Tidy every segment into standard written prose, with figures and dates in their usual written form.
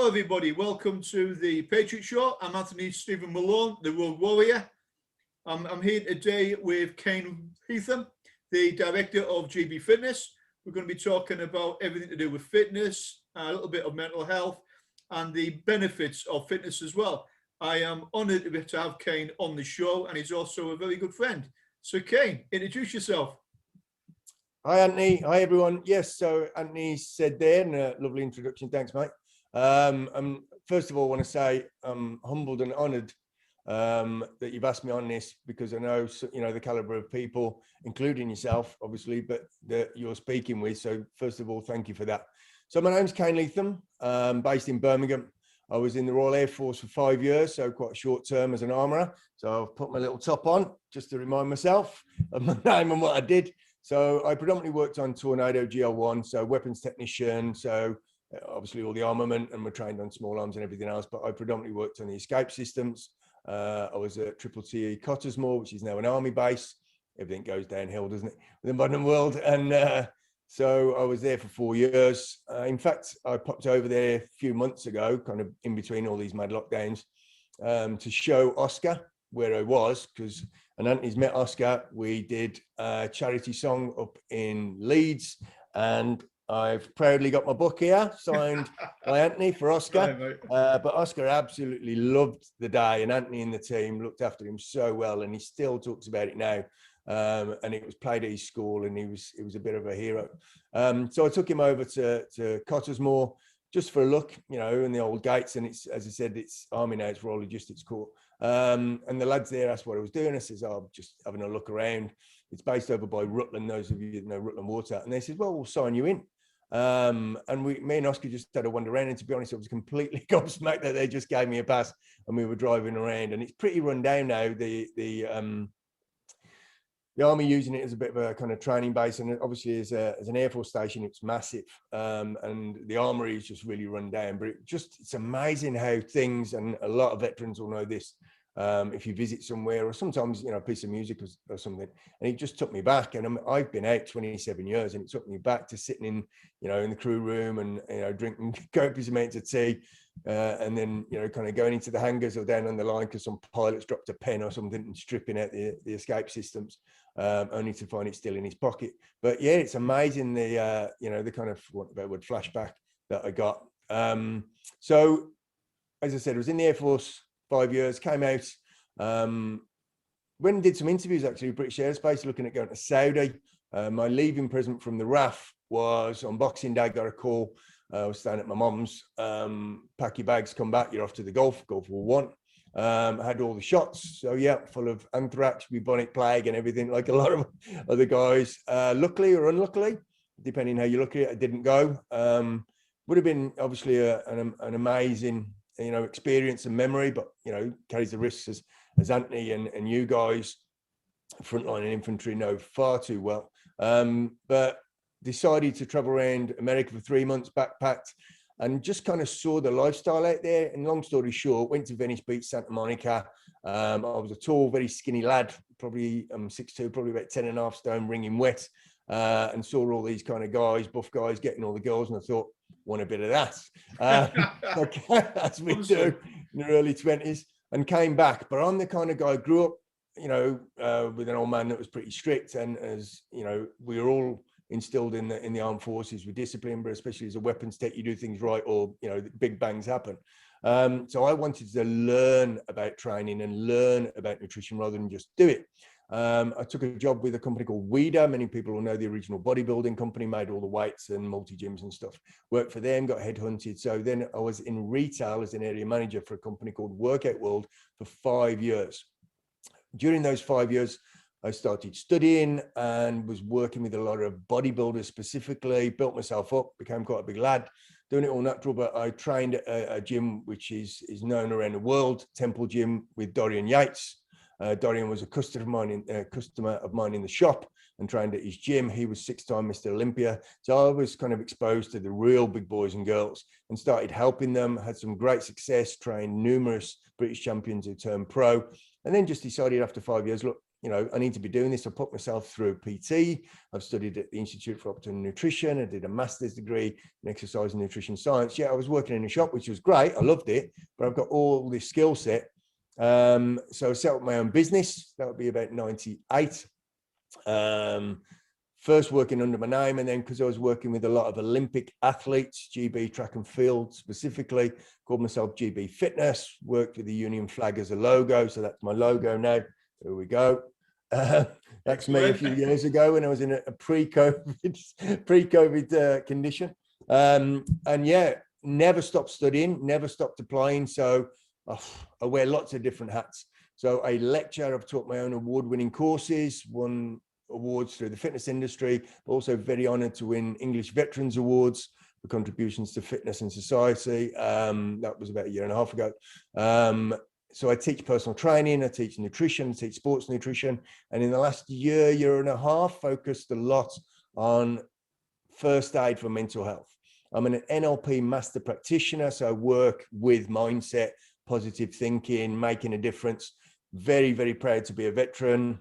Hello, everybody. Welcome to the Patriot Show. I'm Anthony Stephen Malone, the Road Warrior. I'm here today with Cain Leathem, the director of GB Fitness. We're going to be talking about everything to do with fitness, a little bit of mental health, and the benefits of fitness as well. I am honoured to have Cain on the show, and he's also a very good friend. So, Cain, introduce yourself. Hi, Anthony. Hi, everyone. Yes, so Anthony said there, and a lovely introduction. Thanks, mate. First of all, I want to say I'm humbled and honoured that you've asked me on this, because I know, you know, the calibre of people, including yourself, obviously, but that you're speaking with. So first of all, thank you for that. So my name's Cain Leathem, based in Birmingham. I was in the Royal Air Force for 5 years, so quite short term as an armourer. So I've put my little top on just to remind myself of my name and what I did. So I predominantly worked on Tornado GL1, so weapons technician, so obviously all the armament, and we're trained on small arms and everything else, but I predominantly worked on the escape systems. I was at TTT Cottesmore, which is now an army base. Everything goes downhill, doesn't it, in the modern world? And so I was there for 4 years. In fact, I popped over there a few months ago, kind of in between all these mad lockdowns, to show Oscar where I was, because Anthony's met Oscar. We did a charity song up in Leeds, and I've proudly got my book here, signed by Anthony for Oscar. But Oscar absolutely loved the day, and Anthony and the team looked after him so well, and he still talks about it now. And it was played at his school, and he was a bit of a hero. So I took him over to Cottesmore just for a look, you know, in the old gates. And it's, as I said, it's army now, it's Royal Logistics Corps. And the lads there asked what I was doing. I says, oh, I'm just having a look around. It's based over by Rutland, those of you that know Rutland Water. And they said, well, we'll sign you in. And me and Oscar just had a wander around, and to be honest, I was completely gobsmacked that they just gave me a pass, and we were driving around. And it's pretty run down now. The army using it as a bit of a kind of training base, and obviously as an Air Force station, it's massive. And the armory is just really run down. But it's amazing how things, and a lot of veterans will know this, if you visit somewhere, or sometimes, you know, a piece of music or something, and it just took me back. And I've been out 27 years, and it took me back to sitting in, you know, in the crew room, and, you know, drinking copious amounts of tea, and then, you know, kind of going into the hangars or down on the line because some pilots dropped a pen or something and stripping out the escape systems, only to find it still in his pocket. But yeah, it's amazing the you know, the kind of, what about word, flashback that I got. So as I said, I was in the Air Force 5 years, came out, went and did some interviews actually with British Aerospace, looking at going to Saudi. My leaving present from the RAF was on Boxing Day. Got a call. I was staying at my mum's. Pack your bags, come back. You're off to the Gulf War I. Had all the shots. So yeah, full of anthrax, bubonic plague, and everything, like a lot of other guys. Luckily or unluckily, depending how you look at it, I didn't go. Would have been obviously an amazing, you know, experience and memory, but, you know, carries the risks, as Anthony and you guys, frontline and infantry, know far too well. But decided to travel around America for 3 months, backpacked, and just kind of saw the lifestyle out there. And long story short, went to Venice Beach, Santa Monica. I was a tall, very skinny lad, probably 6'2", probably about 10 and a half stone, wringing wet, and saw all these kind of guys, buff guys, getting all the girls, and I thought, want a bit of that, as we do in the early 20s, and came back. But I'm the kind of guy, grew up, you know, with an old man that was pretty strict, and, as you know, we were all instilled in the armed forces with discipline, but especially as a weapons tech, you do things right, or, you know, big bangs happen. So I wanted to learn about training and learn about nutrition rather than just do it. I took a job with a company called Weeder. Many people will know the original bodybuilding company, made all the weights and multi-gyms and stuff. Worked for them, got headhunted. So then I was in retail as an area manager for a company called Workout World for 5 years. During those 5 years, I started studying and was working with a lot of bodybuilders specifically, built myself up, became quite a big lad, doing it all natural. But I trained at a gym which is known around the world, Temple Gym, with Dorian Yates. Dorian was a customer of mine in the shop, and trained at his gym. He was 6-time Mr. Olympia. So I was kind of exposed to the real big boys and girls, and started helping them, had some great success, trained numerous British champions who turned pro, and then just decided after 5 years, look, I need to be doing this. I put myself through PT. I've studied at the Institute for Optimal Nutrition. I did a master's degree in exercise and nutrition science. Yeah, I was working in a shop, which was great. I loved it, but I've got all this skill set. So I set up my own business. That would be about 98. First working under my name, and then because I was working with a lot of Olympic athletes, GB track and field specifically, called myself GB Fitness, worked with the Union flag as a logo. So that's my logo now. There we go. That's me a few years ago when I was in a pre-COVID condition. And yeah, never stopped studying, never stopped applying. So I wear lots of different hats. So a lecturer, I've taught my own award-winning courses, won awards through the fitness industry, but also very honored to win English Veterans Awards for contributions to fitness and society. That was about a year and a half ago. So I teach personal training, I teach nutrition, I teach sports nutrition. And in the last year and a half, focused a lot on first aid for mental health. I'm an NLP master practitioner, so I work with mindset, positive thinking, making a difference. Very, very proud to be a veteran.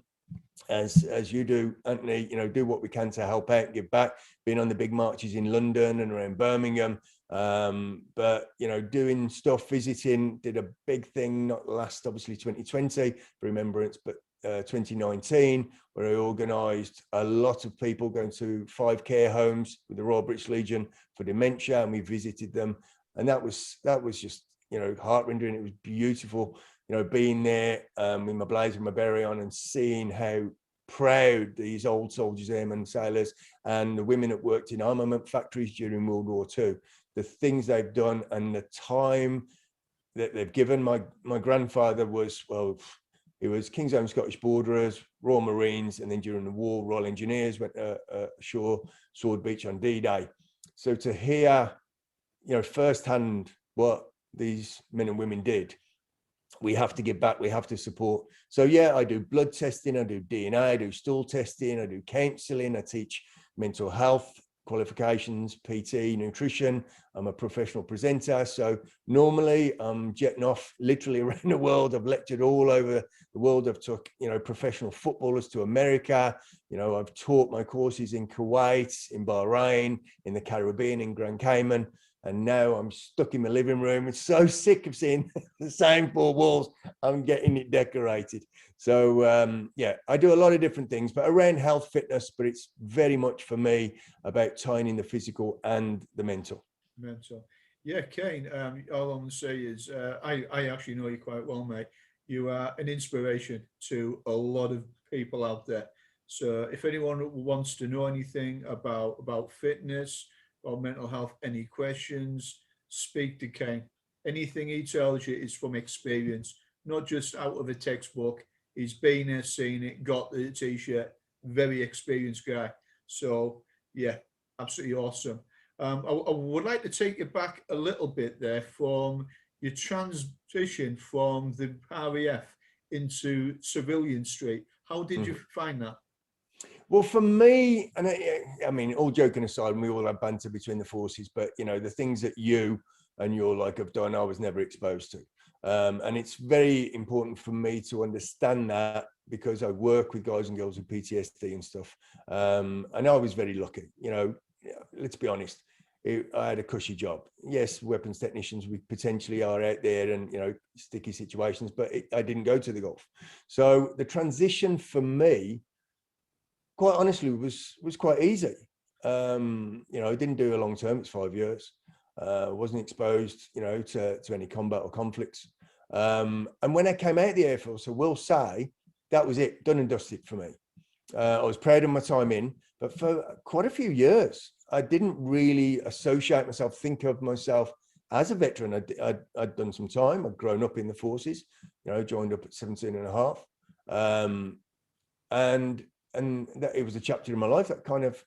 As you do, Anthony, do what we can to help out, give back, being on the big marches in London and around Birmingham. But, doing stuff, visiting, did a big thing, not last, obviously 2020 for remembrance, but 2019, where I organised a lot of people going to 5 care homes with the Royal British Legion for dementia, and we visited them. And that was just, heart-rending. It was beautiful. Being there with my blazer and my beret on and seeing how proud these old soldiers, airmen, sailors, and the women that worked in armament factories during World War II, the things they've done and the time that they've given. My grandfather was, he was King's Own Scottish Borderers, Royal Marines, and then during the war, Royal Engineers, went ashore, Sword Beach on D-Day. So to hear, firsthand what these men and women did, we have to give back, we have to support. So yeah, I do blood testing, I do DNA, I do stool testing, I do counselling, I teach mental health qualifications, PT, nutrition. I'm a professional presenter. So normally I'm jetting off literally around the world. I've lectured all over the world. I've took, professional footballers to America. I've taught my courses in Kuwait, in Bahrain, in the Caribbean, in Grand Cayman. And now I'm stuck in my living room. It's so sick of seeing the same 4 walls. I'm getting it decorated. So yeah, I do a lot of different things, but around health, fitness, but it's very much for me about tying in the physical and the mental. Yeah, Cain, all I'm going to say is I actually know you quite well, mate. You are an inspiration to a lot of people out there. So if anyone wants to know anything about fitness or mental health, any questions, speak to Cain. Anything he tells you is from experience, not just out of a textbook. He's been there, seen it, got the t-shirt, very experienced guy. So yeah, absolutely awesome. I would like to take you back a little bit there from your transition from the RAF into Civilian Street. How did you find that? Well, for me, and I mean, all joking aside, we all have banter between the forces, but the things that you and your like have done, I was never exposed to. And it's very important for me to understand that because I work with guys and girls with PTSD and stuff. And I was very lucky, let's be honest. I had a cushy job. Yes, weapons technicians, we potentially are out there and, sticky situations, but I didn't go to the Gulf. So the transition for me, quite honestly, was quite easy. I didn't do a long term. It's 5 years. Wasn't exposed, to any combat or conflicts. And when I came out of the Air Force, I will say that was it, done and dusted for me. I was proud of my time in, but for quite a few years, I didn't really associate myself, think of myself as a veteran. I'd done some time. I'd grown up in the forces, joined up at 17 and a half. And that it was a chapter in my life that kind of,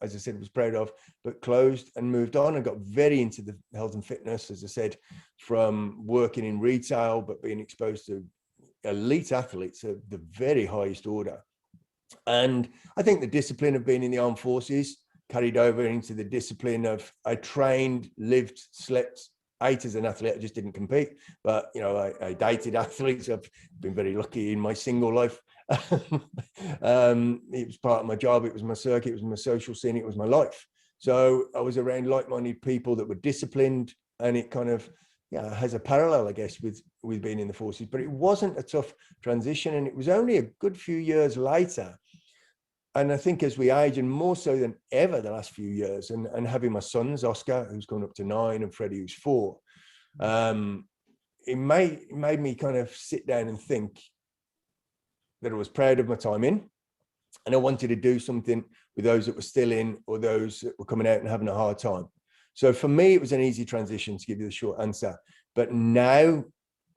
as I said, was proud of, but closed and moved on and got very into the health and fitness, as I said, from working in retail, but being exposed to elite athletes of the very highest order. And I think the discipline of being in the armed forces carried over into the discipline of I trained, lived, slept, ate as an athlete. I just didn't compete. But, you know, I dated athletes. I've been very lucky in my single life. It was part of my job. It was my circuit. It was my social scene. It was my life. So I was around like-minded people that were disciplined, and it kind of, yeah, has a parallel, I guess, with being in the forces. But it wasn't a tough transition, and it was only a good few years later. And I think as we age, and more so than ever the last few years, and having my sons, Oscar, who's gone up to 9, and Freddie, who's 4, it made me kind of sit down and think that I was proud of my time in, and I wanted to do something with those that were still in, or those that were coming out and having a hard time. So for me, it was an easy transition, to give you the short answer. But now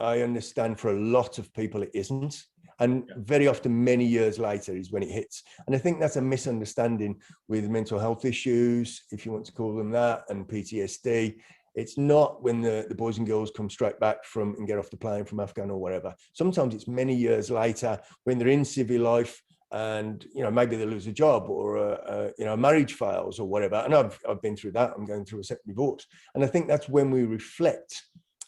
I understand for a lot of people it isn't. And very often, many years later, is when it hits. And I think that's a misunderstanding with mental health issues, if you want to call them that, and PTSD. It's not when the boys and girls come straight back from and get off the plane from Afghan or wherever. Sometimes it's many years later when they're in civil life, and, you know, maybe they lose a job, or you know, marriage fails or whatever. And I've been through that. I'm going through a second divorce. And I think that's when we reflect.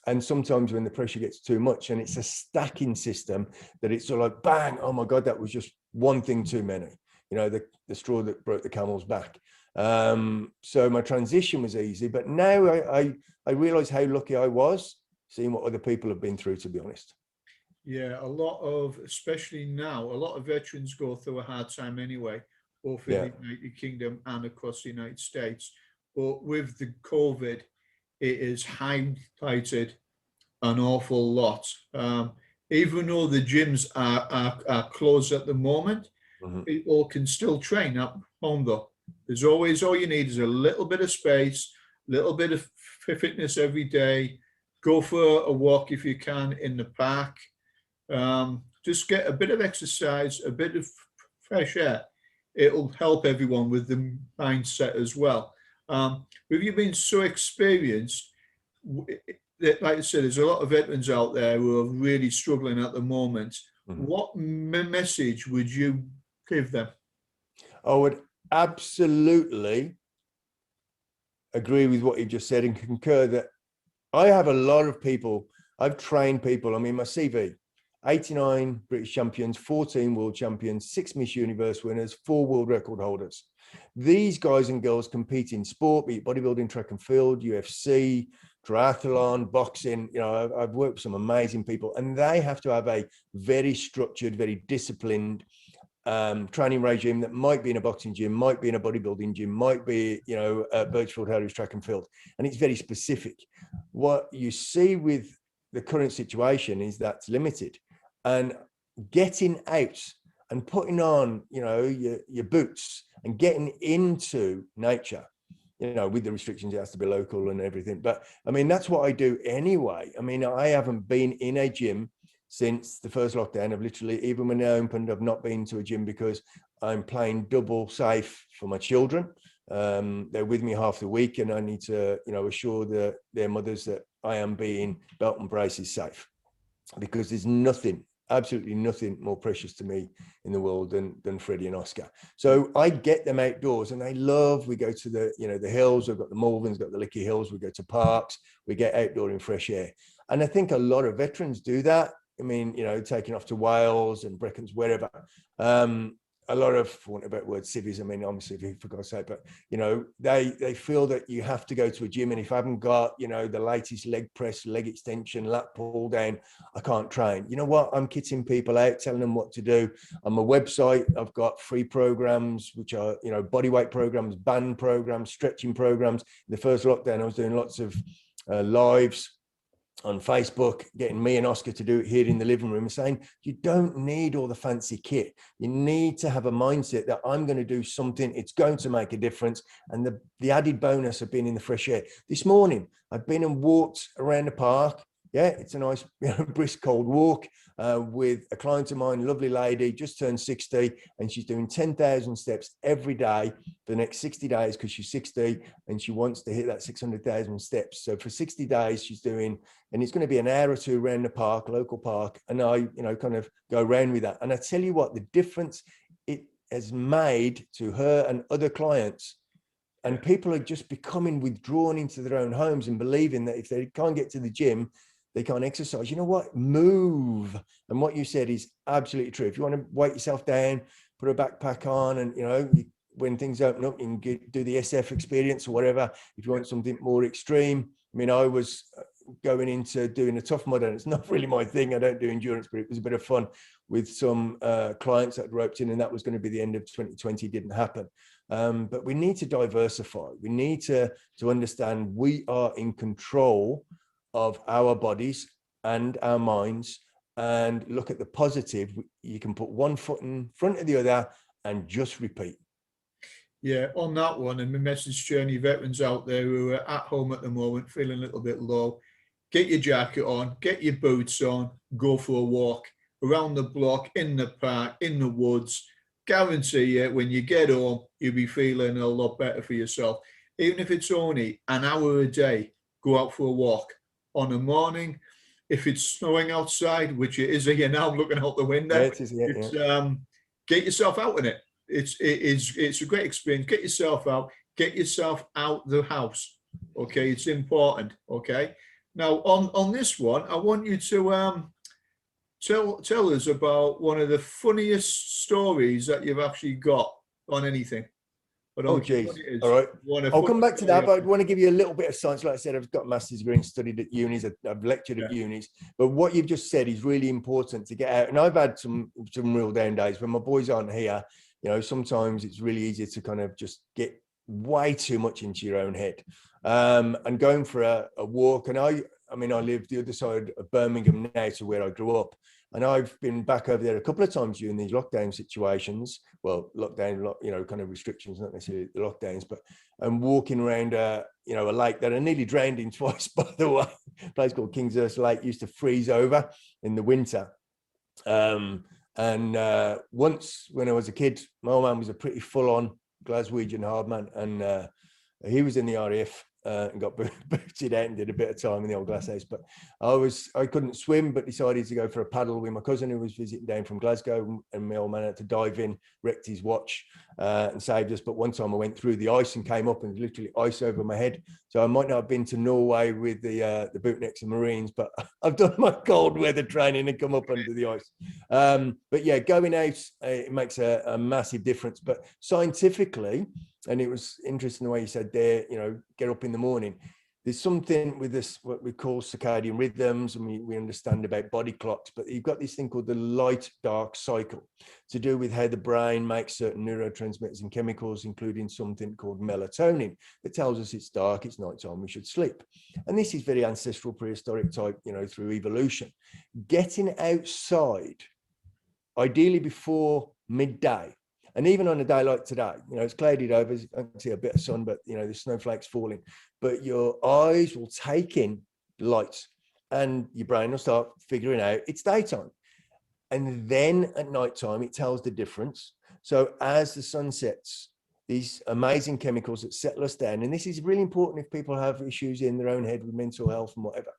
And sometimes when the pressure gets too much, and it's a stacking system, that it's sort of like, bang, oh my God, that was just one thing too many, you know, the straw that broke the camel's back. So my transition was easy, but now I realize how lucky I was seeing what other people have been through, to be honest. Yeah, a lot of, especially now, a lot of veterans go through a hard time anyway, both in the United Kingdom and across the United States. But with the COVID, it is highlighted an awful lot. Even though the gyms are closed at the moment, people can still train at home though. There's always, all you need is a little bit of space, little bit of fitness every day. Go for a walk if you can in the park. Just get a bit of exercise, a bit of fresh air. It'll help everyone with the mindset as well. With you being so experienced, like I said, there's a lot of veterans out there who are really struggling at the moment. What message would you give them? I would absolutely agree with what you just said, and concur that I have a lot of people, I've trained people. I mean, my CV, 89 British champions, 14 world champions, 6 Miss Universe winners, 4 world record holders. These guys and girls compete in sport, be it bodybuilding, track and field, UFC, triathlon, boxing. You know, I've worked with some amazing people, and they have to have a very structured, very disciplined training regime that might be in a boxing gym, might be in a bodybuilding gym, might be, you know, Birchfield Harriers track and field. And it's very specific. What you see with the current situation is that's limited. And getting out and putting on, you know, your boots and getting into nature, you know, with the restrictions, it has to be local and everything. But I mean, that's what I do anyway. I mean, I haven't been in a gym since the first lockdown. I've literally, even when they opened, I've not been to a gym because I'm playing double safe for my children. They're with me half the week, and I need to, you know, assure their mothers that I am being belt and braces safe, because there's nothing, absolutely nothing more precious to me in the world than Freddie and Oscar. So I get them outdoors, and they love, we go to the, you know, the hills. We've got the Malverns, got the Licky Hills. We go to parks, we get outdoor in fresh air. And I think a lot of veterans do that. I mean, you know, taking off to Wales and Brecons, wherever. A lot of, for want of a better word, civvies, I mean, obviously, for God's sake, but, you know, they feel that you have to go to a gym, and if I haven't got, you know, the latest leg press, leg extension, lat pull down, I can't train. You know what? I'm kitting people out, telling them what to do. On my website, I've got free programs, which are, you know, body weight programs, band programs, stretching programs. In the first lockdown, I was doing lots of lives on Facebook, getting me and Oscar to do it here in the living room, and saying, you don't need all the fancy kit. You need to have a mindset that I'm going to do something, it's going to make a difference. And the added bonus of being in the fresh air. This morning, I've been and walked around the park. Yeah, it's a nice, you know, brisk, cold walk with a client of mine, lovely lady, just turned 60, and she's doing 10,000 steps every day for the next 60 days because she's 60 and she wants to hit that 600,000 steps. So for 60 days, she's doing, and it's going to be an hour or two around the park, local park, and I, you know, kind of go around with that. And I tell you what, the difference it has made to her and other clients And people are just becoming withdrawn into their own homes and believing that if they can't get to the gym, they can't exercise. You know what? Move. And what you said is absolutely true. If you want to weight yourself down, put a backpack on, and when things open up, you can do the SF experience or whatever. If you want something more extreme, I mean, I was going into doing a tough mud, and it's not really my thing. I don't do endurance, but it was a bit of fun with some clients that roped in, and that was going to be the end of 2020. It didn't happen. But we need to diversify. We need to understand we are in control of our bodies and our minds, and look at the positive. You can put one foot in front of the other and just repeat. Yeah, on that one, and my message to any veterans out there who are at home at the moment, feeling a little bit low, get your jacket on, get your boots on, go for a walk around the block, in the park, in the woods. Guarantee you, when you get home, you'll be feeling a lot better for yourself. Even if it's only an hour a day, go out for a walk on a morning. If it's snowing outside, which it is again now, I'm looking out the window. Yeah, it is, yeah. Get yourself out in it. It's a great experience. Get yourself out. Get yourself out the house. Okay, it's important. Okay. Now on this one, I want you to tell us about one of the funniest stories that you've actually got on anything. Oh, geez. All right. I'll come back to that, but I want to give you a little bit of science. Like I said, I've got a master's degree and studied at unis. I've lectured at unis. But what you've just said is really important to get out. And I've had some real down days when my boys aren't here. Sometimes it's really easy to kind of just get way too much into your own head. And going for a walk. And I live the other side of Birmingham now to where I grew up. And I've been back over there a couple of times during these lockdown situations. Well, lockdown, kind of restrictions, not necessarily the lockdowns, but I'm walking around, a lake that I nearly drowned in twice, by the way. A place called Kingshurst Lake used to freeze over in the winter. And once when I was a kid, my old man was a pretty full-on Glaswegian hard man, and he was in the RAF. And got booted out and did a bit of time in the old glass house. But I couldn't swim, but decided to go for a paddle with my cousin who was visiting down from Glasgow, and my old man had to dive in, wrecked his watch, and saved us. But one time I went through the ice and came up, and literally ice over my head. So I might not have been to Norway with the bootnecks and Marines, but I've done my cold weather training and come up under the ice. But yeah, going out, it makes a massive difference. But scientifically, and it was interesting the way you said there, get up in the morning. There's something with this, what we call circadian rhythms, and we understand about body clocks, but you've got this thing called the light-dark cycle to do with how the brain makes certain neurotransmitters and chemicals, including something called melatonin that tells us it's dark, it's nighttime, we should sleep. And this is very ancestral, prehistoric type, through evolution. Getting outside, ideally before midday, and even on a day like today, it's clouded over, I can see a bit of sun, but, the snowflakes falling. But your eyes will take in light and your brain will start figuring out it's daytime. And then at nighttime, it tells the difference. So as the sun sets, these amazing chemicals that settle us down, and this is really important if people have issues in their own head with mental health and whatever.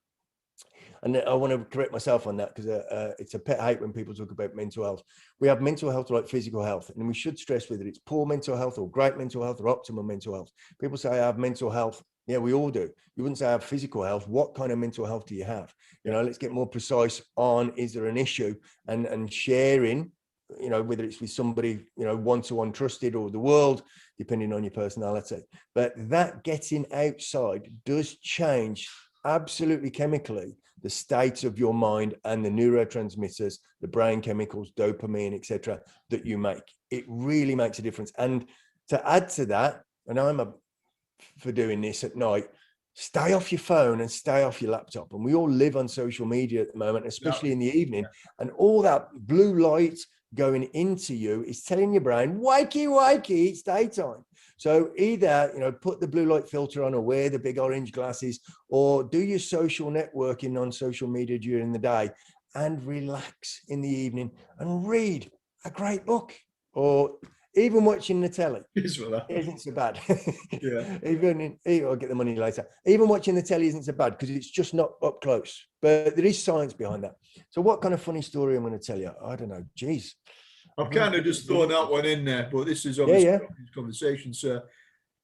And I want to correct myself on that, because it's a pet hate when people talk about mental health. We have mental health like physical health, and we should stress whether it's poor mental health or great mental health or optimum mental health. People say I have mental health. Yeah, we all do. You wouldn't say I have physical health. What kind of mental health do you have? Let's get more precise on, is there an issue, and sharing, whether it's with somebody, one-to-one trusted or the world, depending on your personality. But that getting outside does change absolutely chemically the state of your mind and the neurotransmitters, the brain chemicals, dopamine, etc., that you make. It really makes a difference. And to add to that, and I'm for doing this at night, stay off your phone and stay off your laptop. And we all live on social media at the moment, especially in the evening, and all that blue light going into you is telling your brain, wakey, wakey, it's daytime. So either, put the blue light filter on or wear the big orange glasses, or do your social networking on social media during the day and relax in the evening and read a great book, or even watching the telly isn't so bad. I'll get the money later. Even watching the telly isn't so bad because it's just not up close, but there is science behind that. So what kind of funny story I'm going to tell you? I don't know. Geez. I've kind of just thrown that one in there, but this is obviously conversation, sir.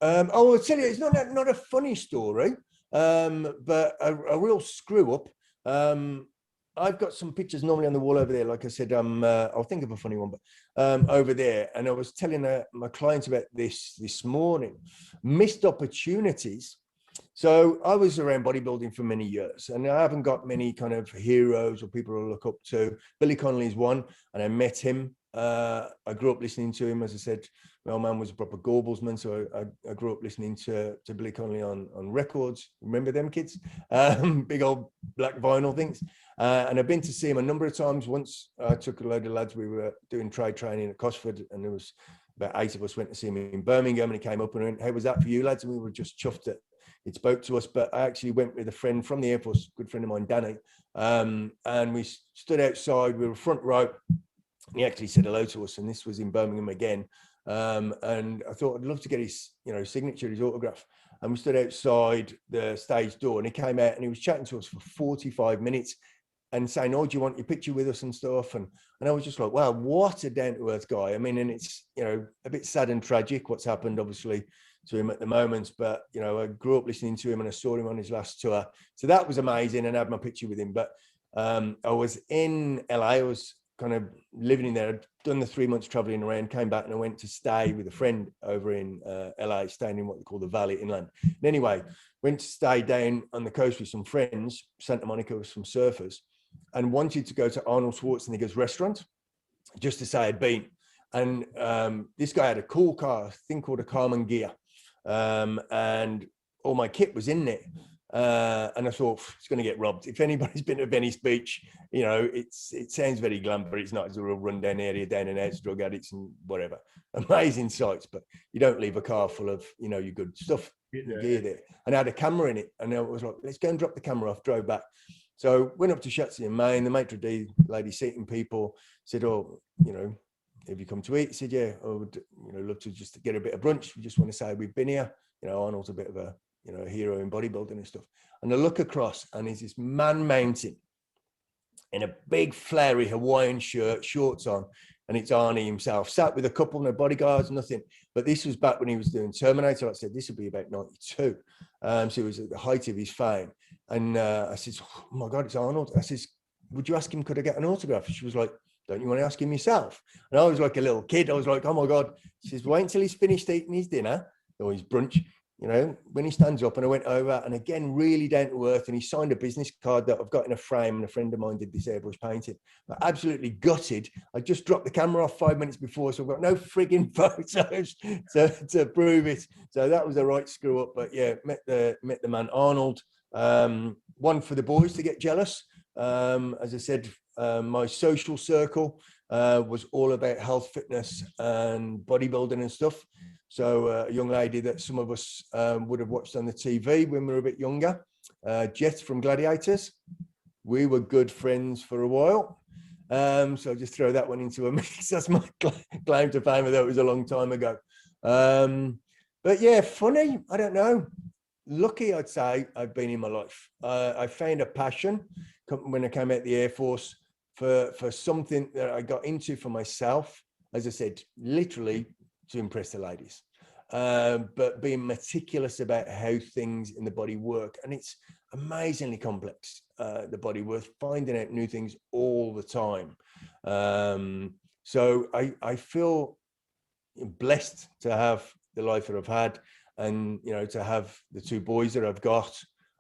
I'll tell you, it's not a funny story, but a real screw up. I've got some pictures normally on the wall over there. Like I said, I'll think of a funny one, but over there. And I was telling my clients about this morning, missed opportunities. So I was around bodybuilding for many years, and I haven't got many kind of heroes or people to look up to. Billy Connolly is one, and I met him. I grew up listening to him. As I said, my old man was a proper Gorbelsman, so I grew up listening to Billy Connolly on records. Remember them, kids? Big old black vinyl things. And I've been to see him a number of times. Once I took a load of lads. We were doing trade training at Cosford, and there was about 8 of us went to see him in Birmingham, and he came up and went, "Hey, was that for you, lads?" And we were just chuffed that it spoke to us. But I actually went with a friend from the Air Force, a good friend of mine, Danny, and we stood outside. We were front row. And he actually said hello to us, and this was in Birmingham again. And I thought I'd love to get his, signature, his autograph. And we stood outside the stage door, and he came out and he was chatting to us for 45 minutes and saying, "Oh, do you want your picture with us and stuff?" And I was just like, wow, what a down to earth guy. I mean, and it's, a bit sad and tragic what's happened, obviously, to him at the moment. But, I grew up listening to him, and I saw him on his last tour. So that was amazing, and I had my picture with him. But I was in LA. I was kind of living in there. I'd done the 3 months traveling around, came back, and I went to stay with a friend over in LA, staying in what they call the Valley Inland. And anyway, went to stay down on the coast with some friends, Santa Monica, with some surfers, and wanted to go to Arnold Schwarzenegger's restaurant just to say I'd been. And this guy had a cool car, a thing called a Carmen Ghia, and all my kit was in there. And I thought, it's going to get robbed. If anybody's been to Venice Beach, it sounds very glam, but it's not. It's a real rundown area, down and out, drug addicts and whatever. Amazing sights, but you don't leave a car full of, your good stuff, gear there. And I had a camera in it, and I was like, let's go and drop the camera off, drove back. So went up to Shatsy in Maine, the maitre d' lady seating people, said, "Oh, have you come to eat?" He said, "Yeah, I would, love to just get a bit of brunch. We just want to say we've been here. Arnold's a bit of a, a hero in bodybuilding and stuff." And I look across, and there's this man mountain in a big flary Hawaiian shirt, shorts on, and it's Arnie himself, sat with a couple, no bodyguards, nothing. But this was back when he was doing Terminator. Like I said, this would be about 92. So it was at the height of his fame. And I said, "Oh my God, it's Arnold." I says, "Would you ask him, could I get an autograph?" She was like, "Don't you want to ask him yourself?" And I was like a little kid. I was like, "Oh my God." She says, "Wait until he's finished eating his dinner or his brunch, when he stands up." And I went over, and again, really down to earth. And he signed a business card that I've got in a frame, and a friend of mine did this airbrush painting. But absolutely gutted. I just dropped the camera off 5 minutes before, so I've got no frigging photos to prove it. So that was a right screw up. But yeah, met the man Arnold. One for the boys to get jealous. As I said, my social circle was all about health, fitness, and bodybuilding and stuff. So a young lady that some of us would have watched on the TV when we were a bit younger, Jet from Gladiators. We were good friends for a while. So I'll just throw that one into a mix. That's my claim to fame, although it was a long time ago. But yeah, funny, I don't know. Lucky, I'd say, I've been in my life. I found a passion when I came out of the Air Force for something that I got into for myself. As I said, literally to impress the ladies, but being meticulous about how things in the body work. And it's amazingly complex, the body, worth finding out new things all the time. So I feel blessed to have the life that I've had, and to have the two boys that I've got.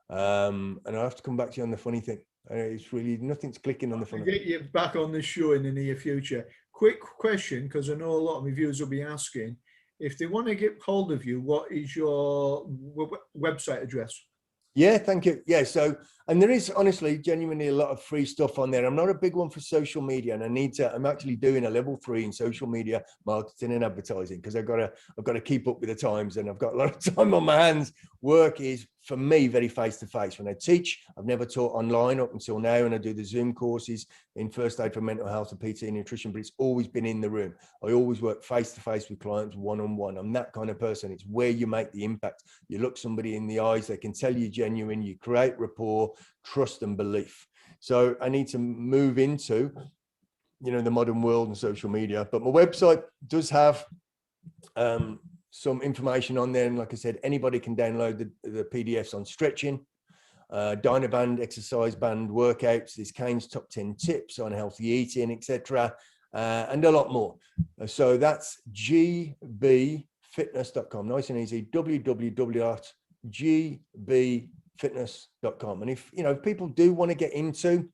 And I have to come back to you on the funny thing. It's really nothing's clicking on the funny. Get you back on the show in the near future. Quick question, because I know a lot of my viewers will be asking, if they want to get hold of you, what is your website address? Yeah, thank you. Yeah, so, and there is honestly, genuinely a lot of free stuff on there. I'm not a big one for social media, and I'm actually doing a level 3 in social media marketing and advertising, because I've got to keep up with the times, and I've got a lot of time on my hands. Work is, for me, very face-to-face. When I teach, I've never taught online up until now, and I do the Zoom courses in first aid for mental health and PT and nutrition, but it's always been in the room. I always work face-to-face with clients, one-on-one. I'm that kind of person. It's where you make the impact. You look somebody in the eyes, they can tell you genuine, you create rapport, trust and belief. So I need to move into, the modern world and social media, but my website does have some information on there. And like I said, anybody can download the PDFs on stretching, Dynaband, exercise band workouts, there's Cain's top 10 tips on healthy eating, etc., and a lot more. So that's gbfitness.com, nice and easy, www.gbfitness.com. And if people do want to get into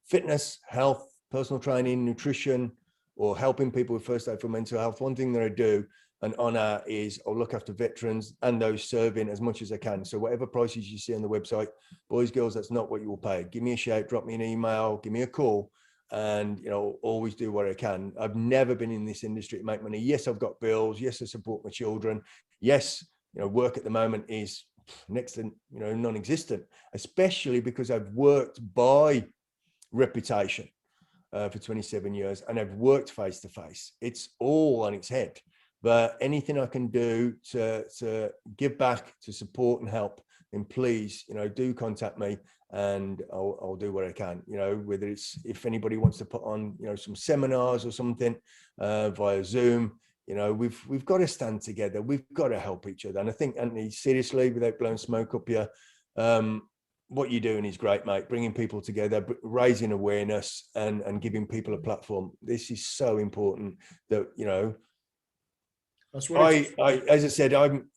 fitness, health, personal training, nutrition, or helping people with first aid for mental health, one thing that I do and honor is I'll look after veterans and those serving as much as I can. So whatever prices you see on the website, boys, girls, that's not what you will pay. Give me a shout, drop me an email, give me a call, and always do what I can. I've never been in this industry to make money. Yes, I've got bills. Yes, I support my children. Yes, work at the moment is next to non-existent, especially because I've worked by reputation for 27 years and I've worked face to face. It's all on its head. But anything I can do to give back, to support and help, then please, do contact me, and I'll do what I can. Whether it's if anybody wants to put on, some seminars or something via Zoom, we've got to stand together. We've got to help each other. And I think, Anthony, seriously, without blowing smoke up here, what you're doing is great, mate. Bringing people together, raising awareness, and giving people a platform. This is so important that That's what as I said, I'm,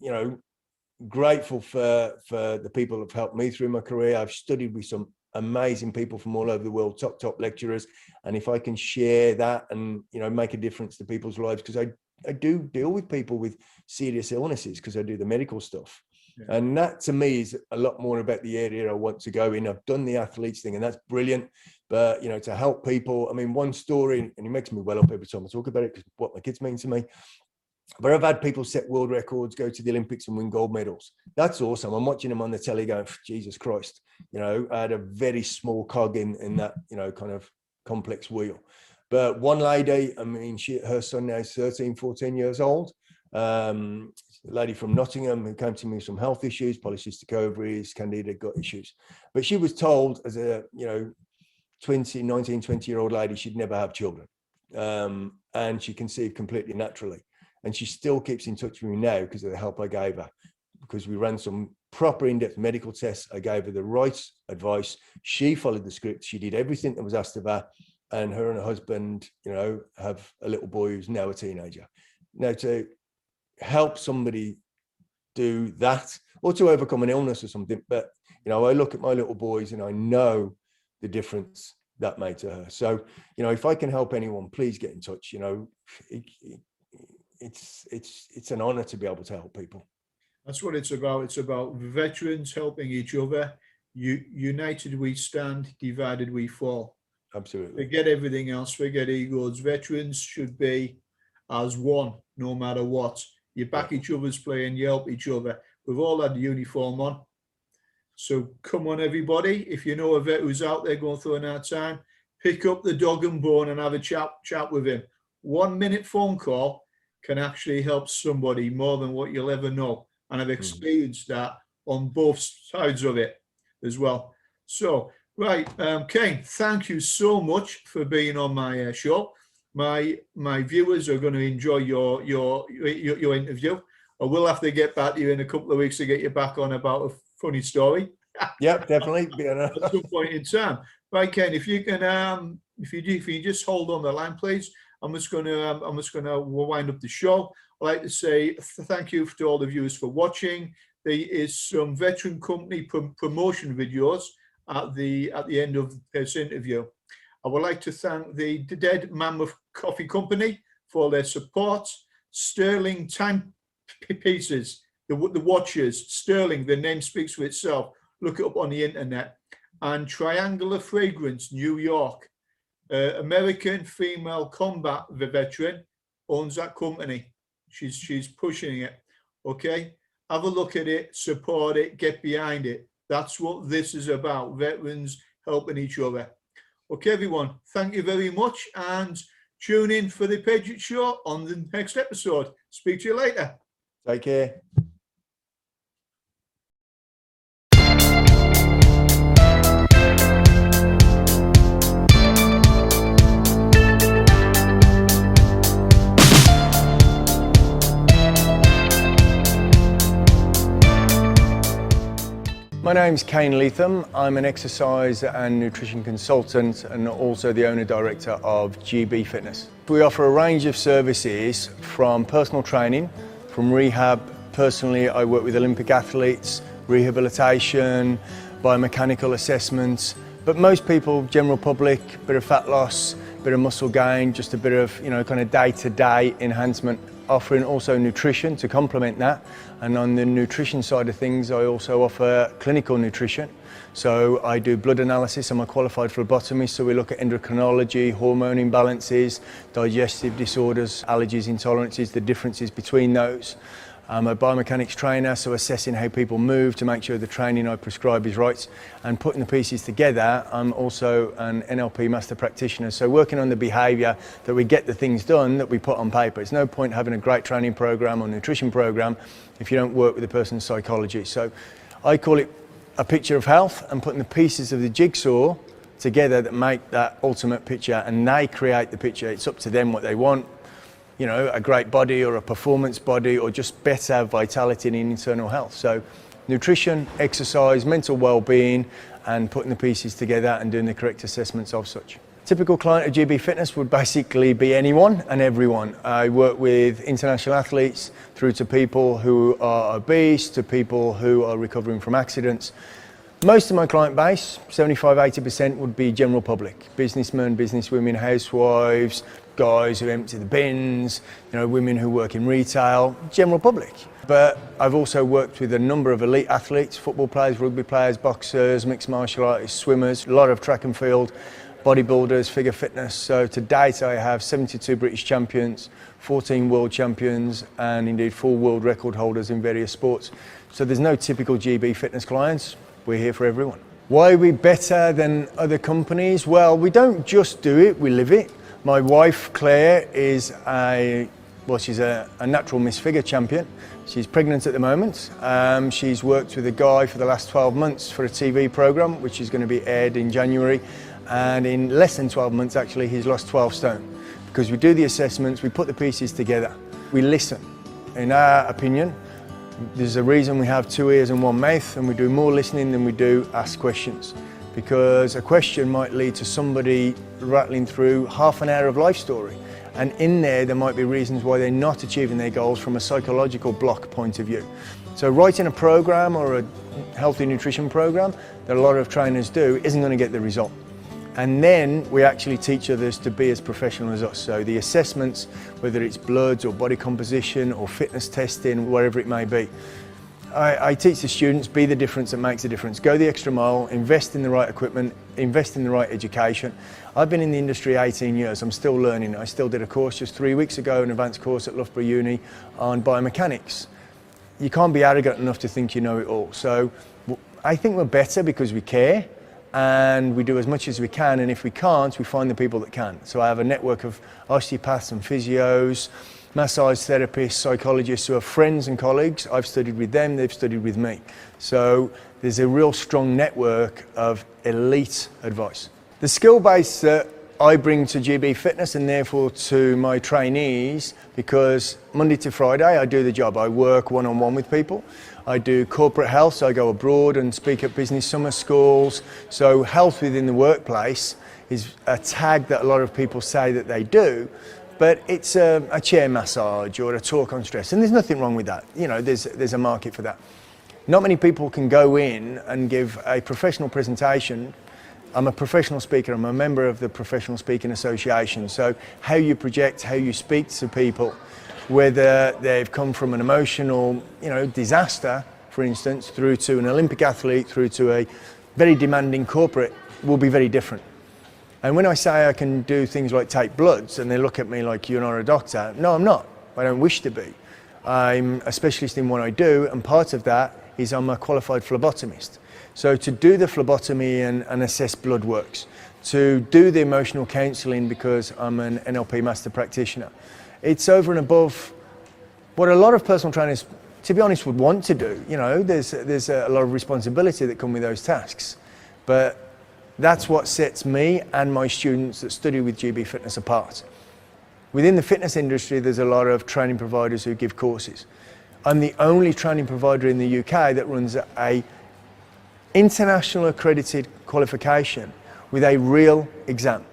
grateful for the people that have helped me through my career. I've studied with some amazing people from all over the world, top lecturers. And if I can share that and, make a difference to people's lives, because I do deal with people with serious illnesses because I do the medical stuff. Yeah. And that to me is a lot more about the area I want to go in. I've done the athletes thing and that's brilliant. But, to help people, I mean, one story, and it makes me well up every time I talk about it because what my kids mean to me. But I've had people set world records, go to the Olympics and win gold medals. That's awesome. I'm watching them on the telly going, Jesus Christ. I had a very small cog in that, kind of complex wheel. But one lady, I mean, her son now is 13, 14 years old. A lady from Nottingham who came to me with some health issues, polycystic ovaries, candida gut issues. But she was told as a, 20-year-old lady, she'd never have children. And she conceived completely naturally. And she still keeps in touch with me now because of the help I gave her, because we ran some proper in-depth medical tests. I gave her the right advice. She followed the script. She did everything that was asked of her. And her and her husband, have a little boy who's now a teenager. Now, to help somebody do that or to overcome an illness or something, but, I look at my little boys and I know the difference that made to her. So, if I can help anyone, please get in touch. It's an honor to be able to help people. That's what it's about. It's about veterans helping each other. United we stand, divided we fall. Absolutely. Forget everything else, forget egos. Veterans should be as one, no matter what. You back each other's play and you help each other. We've all had the uniform on. So come on, everybody. If you know a vet who's out there going through an hard time, pick up the dog and bone and have a chat with him. 1 minute phone call can actually help somebody more than what you'll ever know. And I've experienced that on both sides of it as well. So, right, Cain, thank you so much for being on my show. My viewers are going to enjoy your interview. I will have to get back to you in a couple of weeks to get you back on about a funny story. Yep, definitely. At some point in time. Right, Cain, if you can, if you just hold on the line, please. I'm just going to wind up the show. I'd like to say thank you to all the viewers for watching. There is some veteran company promotion videos at the end of this interview. I would like to thank the Dead Mammoth Coffee Company for their support. Stirling Timepieces, the watches. Stirling, the name speaks for itself. Look it up on the internet. And Triangular Fragrance, New York. American female combat veteran owns that company. She's pushing it. Okay, have a look at it, support it, get behind it. That's what this is about. Veterans helping each other. Okay, everyone. Thank you very much, and tune in for the Patriot Show on the next episode. Speak to you later. Take care. My name's Cain Leathem. I'm an exercise and nutrition consultant and also the owner-director of GB Fitness. We offer a range of services from personal training, from rehab. Personally, I work with Olympic athletes, rehabilitation, biomechanical assessments, but most people, general public, bit of fat loss, bit of muscle gain, just a bit of, kind of day-to-day enhancement. Offering also nutrition to complement that. And on the nutrition side of things, I also offer clinical nutrition. So I do blood analysis. I'm a qualified phlebotomist, so we look at endocrinology, hormone imbalances, digestive disorders, allergies, intolerances, the differences between those. I'm a biomechanics trainer, so assessing how people move to make sure the training I prescribe is right. And putting the pieces together, I'm also an NLP master practitioner, so working on the behaviour that we get the things done that we put on paper. It's no point having a great training program or nutrition program if you don't work with the person's psychology. So I call it a picture of health, and putting the pieces of the jigsaw together that make that ultimate picture, and they create the picture. It's up to them what they want. A great body or a performance body, or just better vitality and internal health. So nutrition, exercise, mental well-being, and putting the pieces together and doing the correct assessments of such. Typical client of GB Fitness would basically be anyone and everyone. I work with international athletes through to people who are obese, to people who are recovering from accidents. Most of my client base, 75–80%, would be general public. Businessmen, businesswomen, housewives, guys who empty the bins, women who work in retail, general public. But I've also worked with a number of elite athletes, football players, rugby players, boxers, mixed martial artists, swimmers, a lot of track and field, bodybuilders, figure fitness. So to date I have 72 British champions, 14 world champions, and indeed 4 world record holders in various sports. So there's no typical GB Fitness clients. We're here for everyone. Why are we better than other companies? Well, we don't just do it, we live it. My wife, Claire, is she's a natural Miss Figure champion. She's pregnant at the moment. She's worked with a guy for the last 12 months for a TV program, which is going to be aired in January. And in less than 12 months, actually, he's lost 12 stone. Because we do the assessments, we put the pieces together. We listen. In our opinion, there's a reason we have 2 ears and 1 mouth, and we do more listening than we do ask questions. Because a question might lead to somebody rattling through half an hour of life story. And in there might be reasons why they're not achieving their goals from a psychological block point of view. So writing a program or a healthy nutrition program that a lot of trainers do isn't going to get the result. And then we actually teach others to be as professional as us. So the assessments, whether it's bloods or body composition or fitness testing, whatever it may be, I teach the students, be the difference that makes a difference. Go the extra mile, invest in the right equipment, invest in the right education. I've been in the industry 18 years, I'm still learning. I still did a course just 3 weeks ago, an advanced course at Loughborough Uni on biomechanics. You can't be arrogant enough to think you know it all. So I think we're better because we care, and we do as much as we can, and if we can't, we find the people that can. So I have a network of osteopaths and physios, massage therapists, psychologists who are friends and colleagues. I've studied with them, they've studied with me. So there's a real strong network of elite advice. The skill base that I bring to GB Fitness, and therefore to my trainees, because Monday to Friday I do the job. I work one-on-one with people. I do corporate health, so I go abroad and speak at business summer schools. So health within the workplace is a tag that a lot of people say that they do, but it's a chair massage or a talk on stress, and there's nothing wrong with that. There's a market for that. Not many people can go in and give a professional presentation. I'm a professional speaker, I'm a member of the Professional Speaking Association, so how you project, how you speak to people, whether they've come from an emotional, disaster, for instance, through to an Olympic athlete, through to a very demanding corporate, will be very different. And when I say I can do things like take bloods, and they look at me like, you're not a doctor, no, I'm not. I don't wish to be. I'm a specialist in what I do, and part of that is I'm a qualified phlebotomist. So to do the phlebotomy and assess blood works, to do the emotional counselling because I'm an NLP master practitioner, it's over and above what a lot of personal trainers, to be honest, would want to do. There's a lot of responsibility that come with those tasks. But that's what sets me and my students that study with GB Fitness apart. Within the fitness industry, there's a lot of training providers who give courses. I'm the only training provider in the UK that runs a international accredited qualification with a real exam,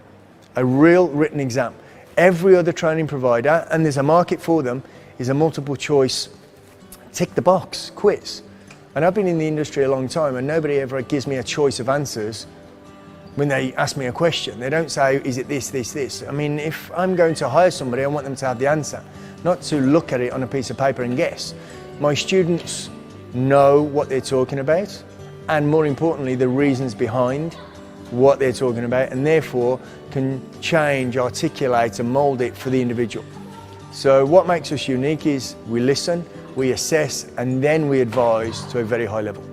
a real written exam. Every other training provider, and there's a market for them, is a multiple choice, tick the box quiz. And I've been in the industry a long time and nobody ever gives me a choice of answers when they ask me a question. They don't say, is it this, this, this? I mean, if I'm going to hire somebody, I want them to have the answer, not to look at it on a piece of paper and guess. My students know what they're talking about, and more importantly, the reasons behind what they're talking about, and therefore can change, articulate and mould it for the individual. So what makes us unique is we listen, we assess, and then we advise to a very high level.